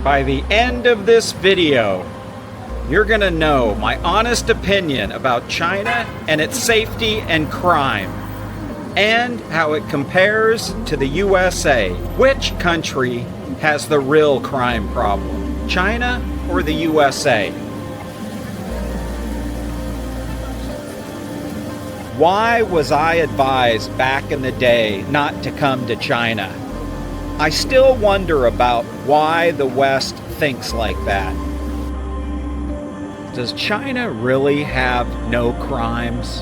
By the end of this video, you're gonna know my honest opinion about China and its safety and crime, and how it compares to the USA. Which country has the real crime problem, China or the USA? Why was I advised back in the day not to come to China? I still wonder about why the West thinks like that. Does China really have no crimes?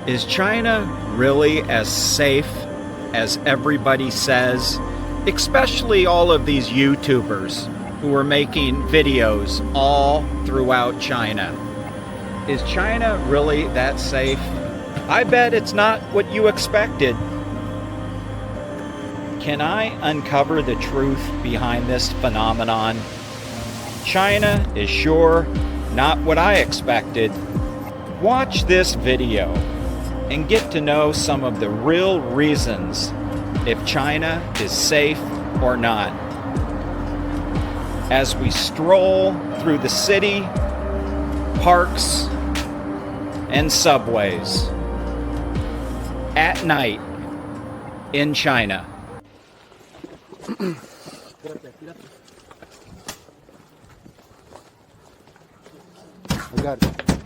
Is China really as safe as everybody says? Especially all of these YouTubers who are making videos all throughout China. Is China really that safe? I bet it's not what you expected. Can I uncover the truth behind this phenomenon? China is sure not what I expected. Watch this video and get to know some of the real reasons if China is safe or not. As we stroll through the city, parks, and subways at night in China. I got it.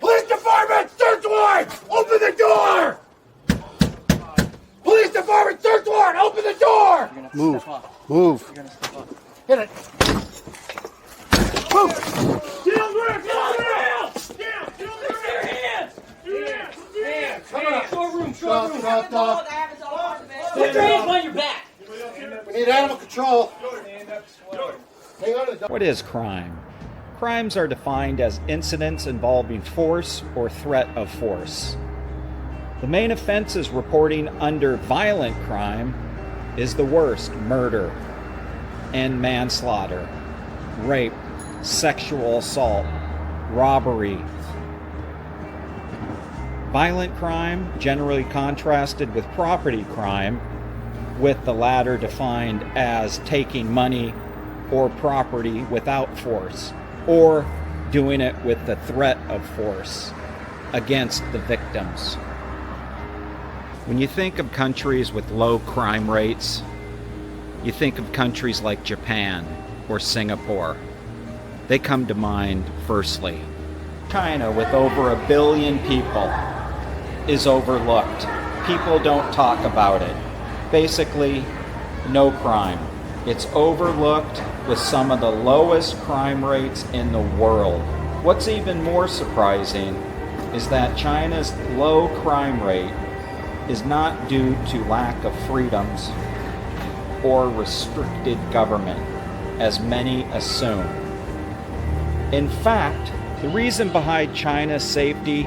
Police department, search warrant! Open the door! Police department, search warrant! Open the door! Move. Move. You're gonna step up. Hit it. Move. Get on the ground! Get on the ground! Down! Get on the ground! Your hands! Hands! Come on. Short room. Stop. Put your hands on your back. We need animal control. Hang on to the. What is crime? Crimes are defined as incidents involving force or threat of force. The main offenses reporting under violent crime is the worst: murder and manslaughter, rape, sexual assault, robbery. Violent crime generally contrasted with property crime, with the latter defined as taking money or property without force, or doing it with the threat of force against the victims. When you think of countries with low crime rates, you think of countries like Japan or Singapore. They come to mind firstly. China, with over 1 billion people, is overlooked. People don't talk about it. Basically, no crime. It's overlooked with some of the lowest crime rates in the world. What's even more surprising is that China's low crime rate is not due to lack of freedoms or restricted government, as many assume. In fact, the reason behind China's safety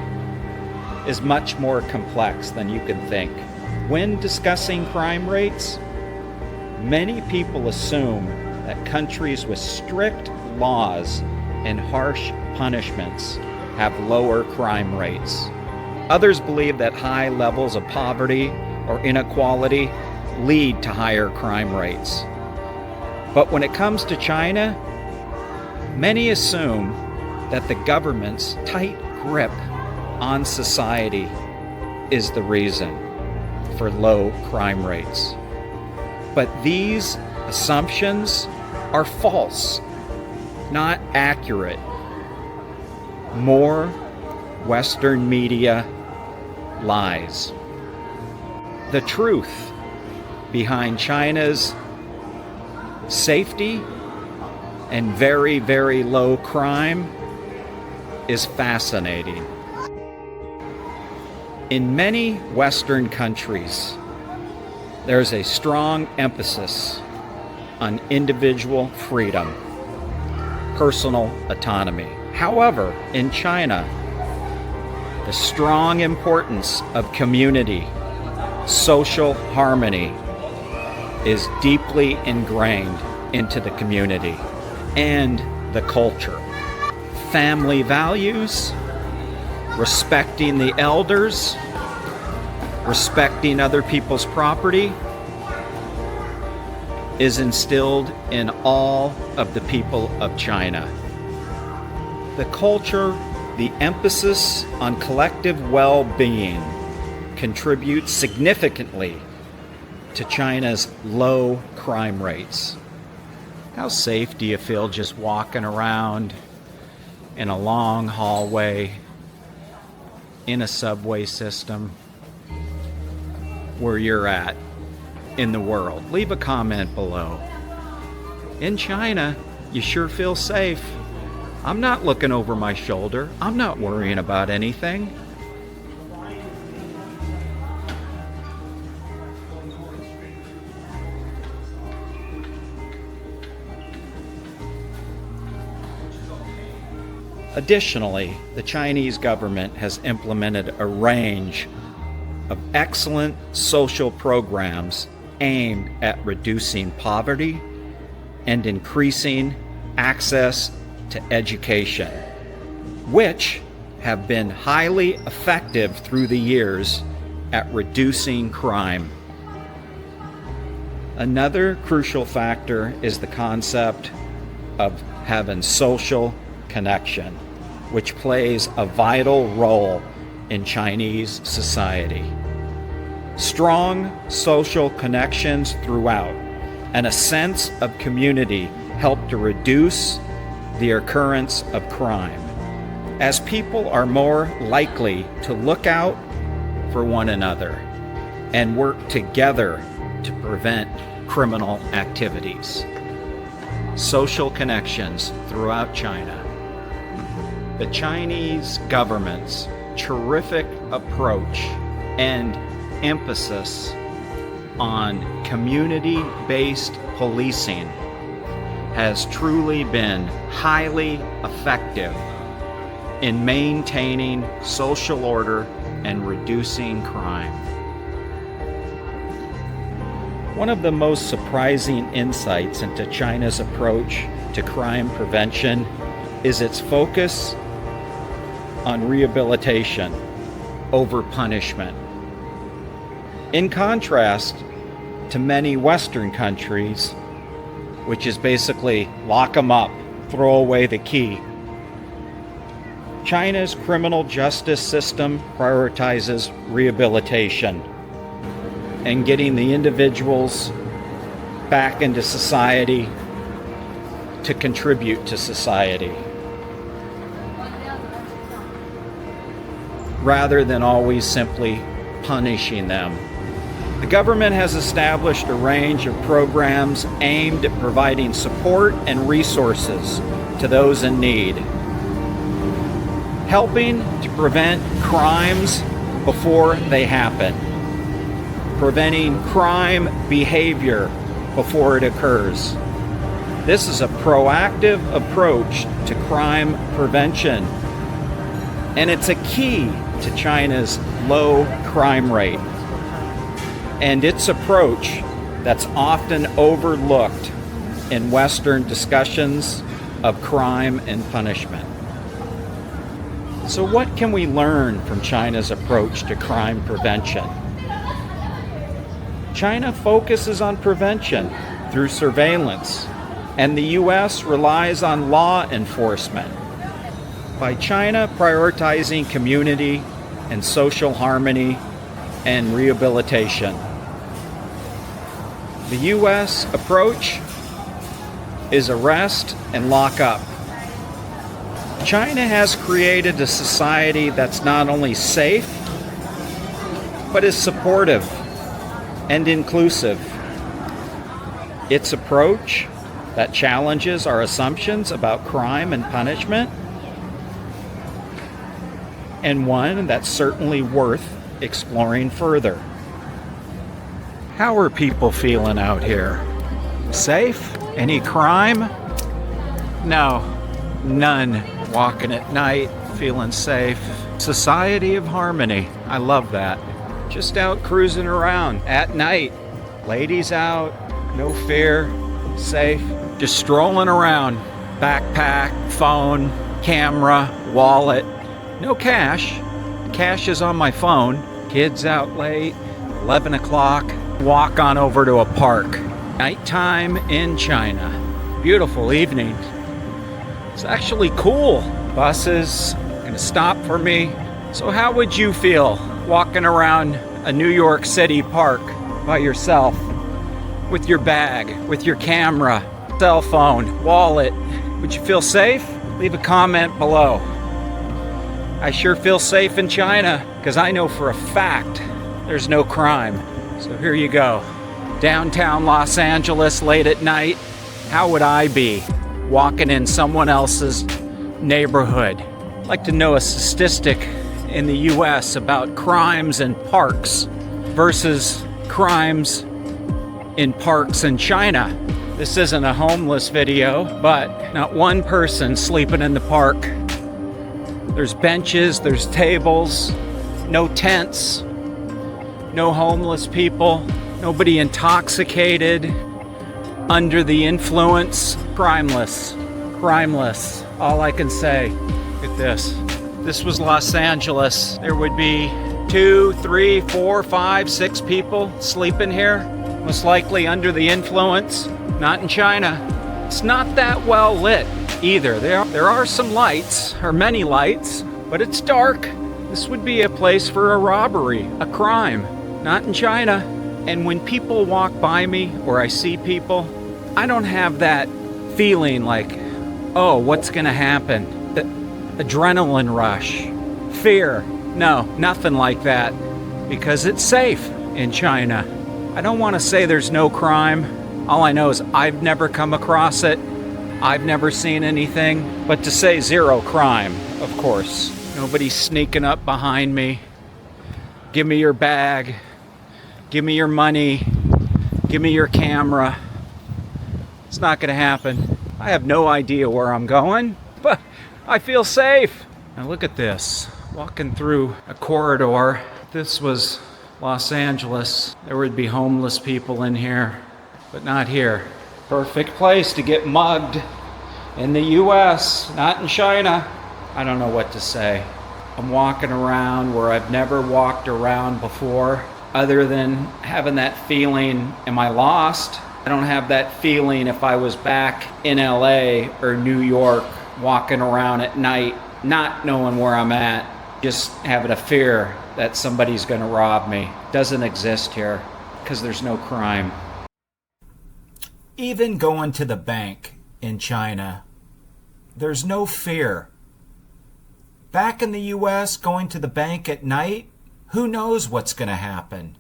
is much more complex than you can think. When discussing crime rates, many people assume that countries with strict laws and harsh punishments have lower crime rates. Others believe that high levels of poverty or inequality lead to higher crime rates. But when it comes to China, many assume that the government's tight grip on society is the reason for low crime rates. But these assumptions are false, not accurate. More Western media lies. The truth behind China's safety and very, very low crime is fascinating. In many Western countries, there's a strong emphasis on individual freedom, personal autonomy. However, in China, the strong importance of community, social harmony is deeply ingrained into the community and the culture. Family values, respecting the elders, respecting other people's property is instilled in all of the people of China. The culture, the emphasis on collective well-being contributes significantly to China's low crime rates. How safe do you feel just walking around in a long hallway, in a subway system, where you're at in the world? Leave a comment below. In China, you sure feel safe. I'm not looking over my shoulder. I'm not worrying about anything. Additionally, the Chinese government has implemented a range of excellent social programs aimed at reducing poverty and increasing access to education, which have been highly effective through the years at reducing crime. Another crucial factor is the concept of having social connection, which plays a vital role in Chinese society. Strong social connections throughout and a sense of community help to reduce the occurrence of crime, as people are more likely to look out for one another and work together to prevent criminal activities. Social connections throughout China. The Chinese government's terrific approach and emphasis on community-based policing has truly been highly effective in maintaining social order and reducing crime. One of the most surprising insights into China's approach to crime prevention is its focus on rehabilitation over punishment. In contrast to many Western countries, which is basically lock them up, throw away the key, China's criminal justice system prioritizes rehabilitation and getting the individuals back into society to contribute to society, rather than always simply punishing them. The government has established a range of programs aimed at providing support and resources to those in need, helping to prevent crimes before they happen, preventing crime behavior before it occurs. This is a proactive approach to crime prevention, and it's a key to China's low crime rate, and its approach that's often overlooked in Western discussions of crime and punishment. So what can we learn from China's approach to crime prevention? China focuses on prevention through surveillance, and the U.S. relies on law enforcement. By China prioritizing community and social harmony and rehabilitation, the U.S. approach is arrest and lock up. China has created a society that's not only safe, but is supportive and inclusive. Its approach that challenges our assumptions about crime and punishment, and one that's certainly worth exploring further. How are people feeling out here? Safe? Any crime? No, none. Walking at night, feeling safe. Society of harmony. I love that. Just out cruising around at night. Ladies out, no fear, safe. Just strolling around. Backpack, phone, camera, wallet. No cash. Cash is on my phone. Kids out late, 11 o'clock. Walk on over to a park. Nighttime in China. Beautiful evening. It's actually cool. Buses gonna stop for me. So how would you feel walking around a New York City park by yourself with your bag, with your camera, cell phone, wallet? Would you feel safe? Leave a comment below. I sure feel safe in China because I know for a fact there's no crime. So here you go. Downtown Los Angeles late at night. How would I be walking in someone else's neighborhood? I'd like to know a statistic in the US about crimes in parks versus crimes in parks in China. This isn't a homeless video, but not one person sleeping in the park. There's benches, there's tables, no tents, no homeless people, nobody intoxicated, under the influence, crimeless, crimeless. All I can say. Look at this. This was Los Angeles. There would be 2, 3, 4, 5, 6 people sleeping here, most likely under the influence. Not in China. It's not that well lit either. There are some lights, or many lights, but it's dark. This would be a place for a robbery, a crime. Not in China. And when people walk by me or I see people, I don't have that feeling like, oh, what's gonna happen? The adrenaline rush, fear. No, nothing like that, because it's safe in China. I don't want to say there's no crime. All I know is I've never come across it. I've never seen anything, but to say zero crime, of course. Nobody's sneaking up behind me. Give me your bag. Give me your money. Give me your camera. It's not going to happen. I have no idea where I'm going, but I feel safe. Now look at this. Walking through a corridor. If this was Los Angeles, there would be homeless people in here, but not here. Perfect place to get mugged in the US, not in China. I don't know what to say. I'm walking around where I've never walked around before, other than having that feeling, am I lost? I don't have that feeling if I was back in LA or New York, walking around at night, not knowing where I'm at, just having a fear that somebody's gonna rob me. Doesn't exist here, because there's no crime. Even going to the bank in China, there's no fear. Back in the US, going to the bank at night, who knows what's going to happen?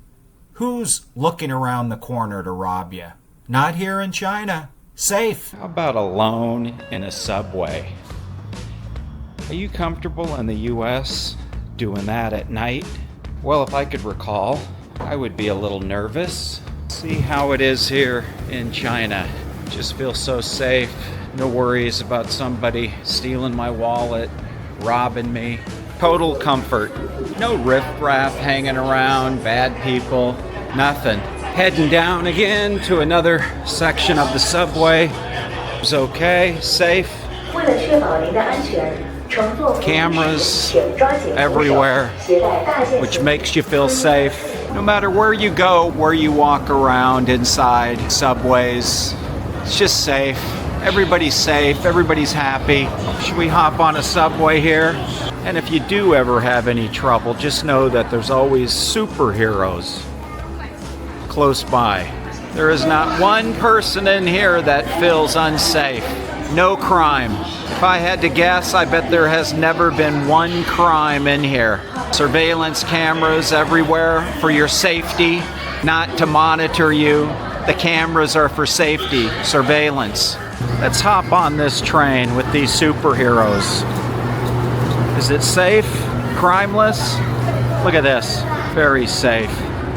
Who's looking around the corner to rob you? Not here in China. Safe. How about alone in a subway? Are you comfortable in the US doing that at night? Well, if I could recall, I would be a little nervous. See how it is here in China. Just feel so safe. No worries about somebody stealing my wallet, robbing me. Total comfort. No riffraff hanging around, bad people, nothing. Heading down again to another section of the subway. It's okay, safe. Cameras everywhere, which makes you feel safe. No matter where you go, where you walk around inside subways, it's just safe. Everybody's safe, everybody's happy. Should we hop on a subway here? And if you do ever have any trouble, just know that there's always superheroes close by. There is not one person in here that feels unsafe. No crime. If I had to guess, I bet there has never been one crime in here. Surveillance cameras everywhere for your safety, not to monitor you. The cameras are for safety, surveillance. Let's hop on this train with these superheroes. Is it safe? Crimeless? Look at this. Very safe.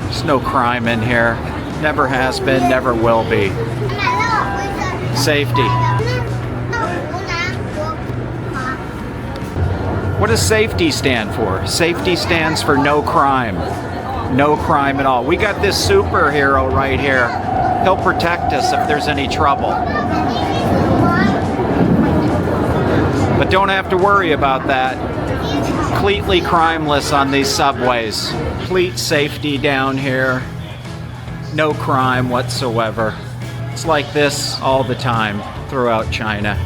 There's no crime in here. Never has been, never will be. Safety. What does safety stand for? Safety stands for no crime. No crime at all. We got this superhero right here. He'll protect us if there's any trouble. But don't have to worry about that. Completely crimeless on these subways. Complete safety down here. No crime whatsoever. It's like this all the time throughout China.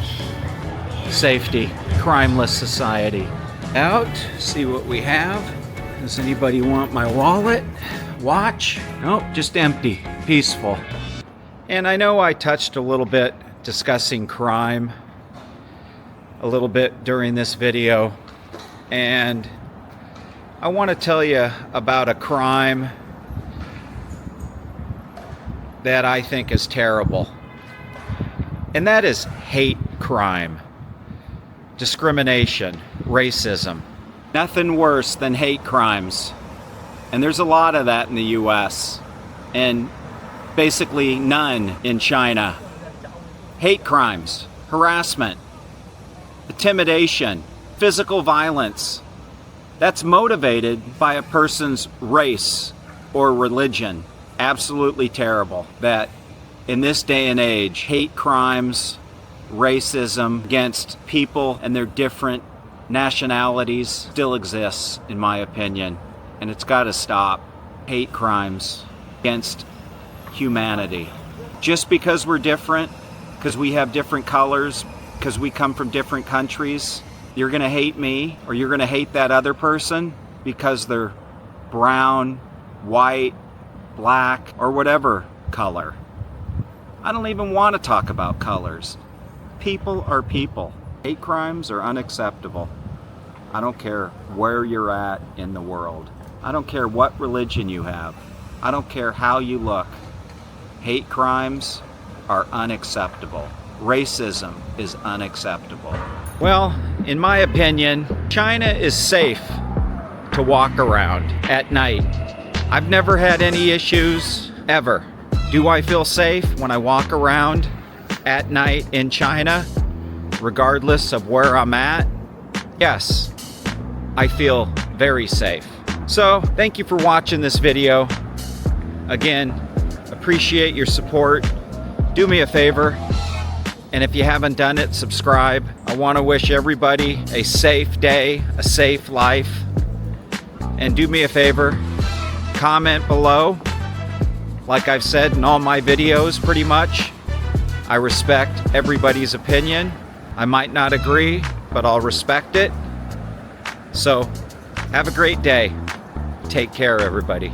Safety, crimeless society. Out, see what we have. Does anybody want my wallet? Watch? Nope, just empty, peaceful. And I know I touched a little bit discussing crime a little bit during this video, and I want to tell you about a crime that I think is terrible, and that is hate crime, discrimination, racism. Nothing worse than hate crimes, and there's a lot of that in the US, and basically none in China. Hate crimes, harassment, intimidation, physical violence, that's motivated by a person's race or religion. Absolutely terrible that in this day and age, hate crimes, racism against people and their different nationalities still exists, in my opinion, and it's got to stop. Hate crimes against humanity. Just because we're different, because we have different colors, because we come from different countries, you're going to hate me, or you're going to hate that other person because they're brown, white, black, or whatever color. I don't even want to talk about colors. People are people. Hate crimes are unacceptable. I don't care where you're at in the world. I don't care what religion you have. I don't care how you look. Hate crimes are unacceptable. Racism is unacceptable. Well, in my opinion, China is safe to walk around at night. I've never had any issues, ever. Do I feel safe when I walk around at night in China, regardless of where I'm at? Yes, I feel very safe. So, thank you for watching this video. Again, appreciate your support. Do me a favor, and if you haven't done it, subscribe. I want to wish everybody a safe day, a safe life. And do me a favor, comment below. Like I've said in all my videos, pretty much, I respect everybody's opinion. I might not agree, but I'll respect it. So, have a great day. Take care, everybody.